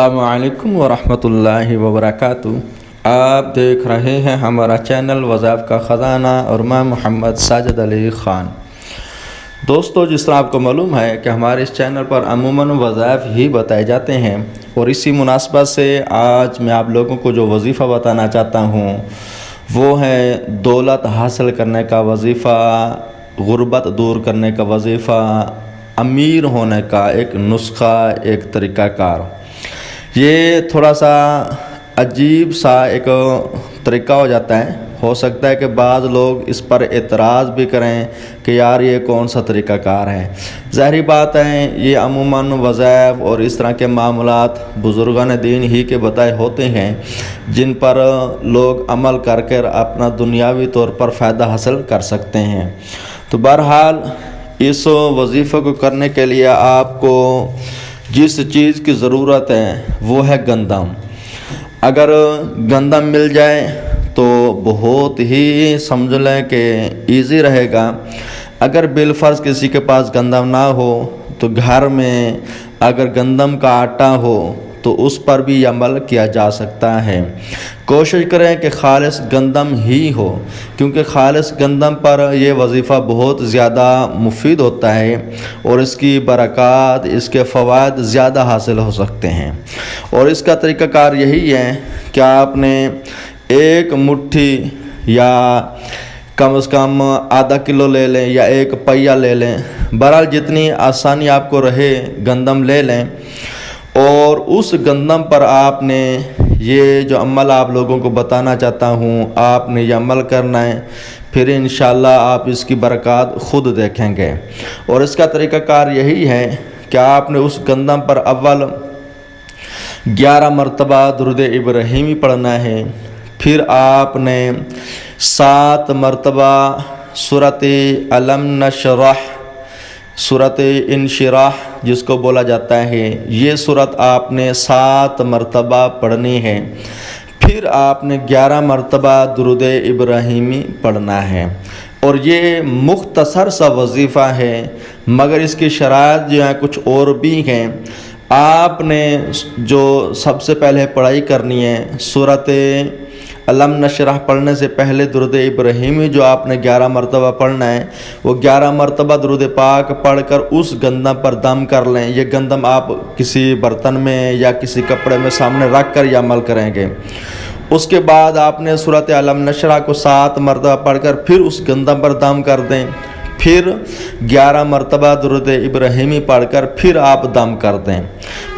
السلام علیکم ورحمۃ اللہ وبرکاتہ۔ آپ دیکھ رہے ہیں ہمارا چینل وظائف کا خزانہ اور میں محمد ساجد علی خان۔ دوستو، جس طرح آپ کو معلوم ہے کہ ہمارے اس چینل پر عموماً وظائف ہی بتائے جاتے ہیں، اور اسی مناسبت سے آج میں آپ لوگوں کو جو وظیفہ بتانا چاہتا ہوں وہ ہے دولت حاصل کرنے کا وظیفہ، غربت دور کرنے کا وظیفہ، امیر ہونے کا ایک نسخہ، ایک طریقہ کار۔ یہ تھوڑا سا عجیب سا ایک طریقہ ہو جاتا ہے، ہو سکتا ہے کہ بعض لوگ اس پر اعتراض بھی کریں کہ یار یہ کون سا طریقہ کار ہے۔ ظاہری بات ہے، یہ عموماً وظائف اور اس طرح کے معاملات بزرگان دین ہی کے بتائے ہوتے ہیں، جن پر لوگ عمل کر کر اپنا دنیاوی طور پر فائدہ حاصل کر سکتے ہیں۔ تو بہرحال اس وظیفے کو کرنے کے لیے آپ کو جس چیز کی ضرورت ہے وہ ہے گندم۔ اگر گندم مل جائے تو بہت ہی سمجھ لیں کہ ایزی رہے گا۔ اگر بالفرض کسی کے پاس گندم نہ ہو تو گھر میں اگر گندم کا آٹا ہو تو اس پر بھی عمل کیا جا سکتا ہے۔ کوشش کریں کہ خالص گندم ہی ہو، کیونکہ خالص گندم پر یہ وظیفہ بہت زیادہ مفید ہوتا ہے اور اس کی برکات، اس کے فوائد زیادہ حاصل ہو سکتے ہیں۔ اور اس کا طریقہ کار یہی ہے کہ آپ نے ایک مٹھی یا کم از کم آدھا کلو لے لیں یا ایک پیا لے لیں، بہرحال جتنی آسانی آپ کو رہے گندم لے لیں، اور اس گندم پر آپ نے یہ جو عمل آپ لوگوں کو بتانا چاہتا ہوں، آپ نے یہ عمل کرنا ہے، پھر انشاءاللہ آپ اس کی برکات خود دیکھیں گے۔ اور اس کا طریقہ کار یہی ہے کہ آپ نے اس گندم پر اول 11 مرتبہ درود ابراہیمی پڑھنا ہے، پھر آپ نے 7 مرتبہ سورۃ الم نشرح، سورۃ انشراح جس کو بولا جاتا ہے، یہ سورت آپ نے 7 مرتبہ پڑھنی ہے، پھر آپ نے 11 مرتبہ درود ابراہیمی پڑھنا ہے۔ اور یہ مختصر سا وظیفہ ہے، مگر اس کی شرائط جو ہیں کچھ اور بھی ہیں۔ آپ نے جو سب سے پہلے پڑھائی کرنی ہے، سورۃ الم نشرح پڑھنے سے پہلے درود ابراہیمی جو آپ نے 11 مرتبہ پڑھنا ہے، وہ 11 مرتبہ درود پاک پڑھ کر اس گندم پر دم کر لیں۔ یہ گندم آپ کسی برتن میں یا کسی کپڑے میں سامنے رکھ کر یہ عمل کریں گے۔ اس کے بعد آپ نے سورۃ الم نشرح کو 7 مرتبہ پڑھ کر پھر اس گندم پر دم کر دیں، پھر 11 مرتبہ درود ابراہیمی پڑھ کر پھر آپ دم کر دیں۔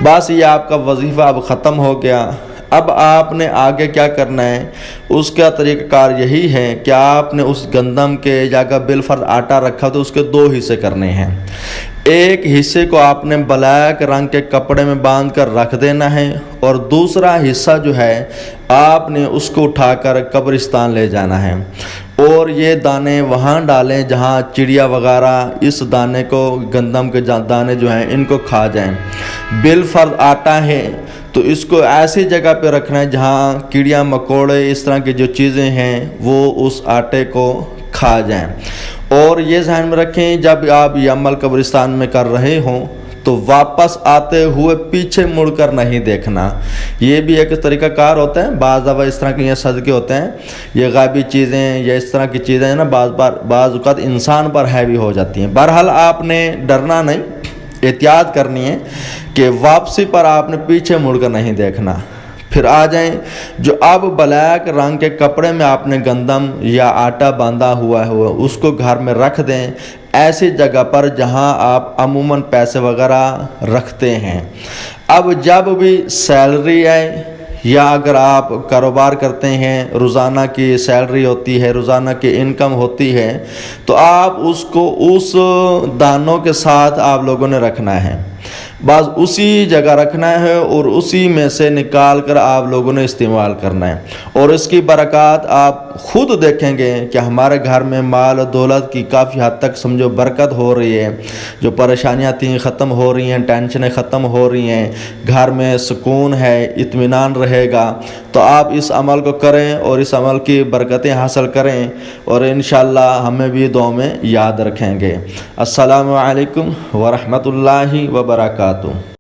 بس یہ آپ کا وظیفہ اب ختم ہو گیا۔ اب آپ نے آگے کیا کرنا ہے، اس کا طریقہ کار یہی ہے کہ آپ نے اس گندم کے جگہ بالفرض آٹا رکھا تو اس کے 2 حصے کرنے ہیں۔ ایک حصے کو آپ نے بلیک رنگ کے کپڑے میں باندھ کر رکھ دینا ہے، اور دوسرا حصہ جو ہے آپ نے اس کو اٹھا کر قبرستان لے جانا ہے، اور یہ دانے وہاں ڈالیں جہاں چڑیا وغیرہ اس دانے کو، گندم کے دانے جو ہیں ان کو کھا جائیں۔ بالفرض آٹا ہے تو اس کو ایسی جگہ پہ رکھنا ہے جہاں کیڑیاں مکوڑے اس طرح کی جو چیزیں ہیں وہ اس آٹے کو کھا جائیں۔ اور یہ ذہن میں رکھیں، جب آپ یہ عمل قبرستان میں کر رہے ہوں تو واپس آتے ہوئے پیچھے مڑ کر نہیں دیکھنا۔ یہ بھی ایک طریقہ کار ہوتا ہے، بعض دفعہ اس طرح کے یہ صدقے ہوتے ہیں، یہ غائبی چیزیں یا اس طرح کی چیزیں ہیں نا، بعض اوقات انسان پر ہیوی ہو جاتی ہیں۔ بہرحال آپ نے ڈرنا نہیں، احتیاط کرنی ہے کہ واپسی پر آپ نے پیچھے مڑ کر نہیں دیکھنا۔ پھر آ جائیں، جو اب بلیک رنگ کے کپڑے میں آپ نے گندم یا آٹا باندھا ہوا ہے اس کو گھر میں رکھ دیں، ایسی جگہ پر جہاں آپ عموماً پیسے وغیرہ رکھتے ہیں۔ اب جب بھی سیلری آئے یا اگر آپ کاروبار کرتے ہیں، روزانہ کی سیلری ہوتی ہے، روزانہ کی انکم ہوتی ہے، تو آپ اس کو اس دانوں کے ساتھ آپ لوگوں نے رکھنا ہے، بعض اسی جگہ رکھنا ہے اور اسی میں سے نکال کر آپ لوگوں نے استعمال کرنا ہے۔ اور اس کی برکات آپ خود دیکھیں گے کہ ہمارے گھر میں مال و دولت کی کافی حد تک سمجھو برکت ہو رہی ہے، جو پریشانیاں تھیں ختم ہو رہی ہیں، ٹینشنیں ختم ہو رہی ہیں، گھر میں سکون ہے، اطمینان رہے گا۔ تو آپ اس عمل کو کریں اور اس عمل کی برکتیں حاصل کریں، اور انشاءاللہ ہمیں بھی دعا میں یاد رکھیں گے۔ السلام علیکم ورحمۃ اللہ وبرکاتہ۔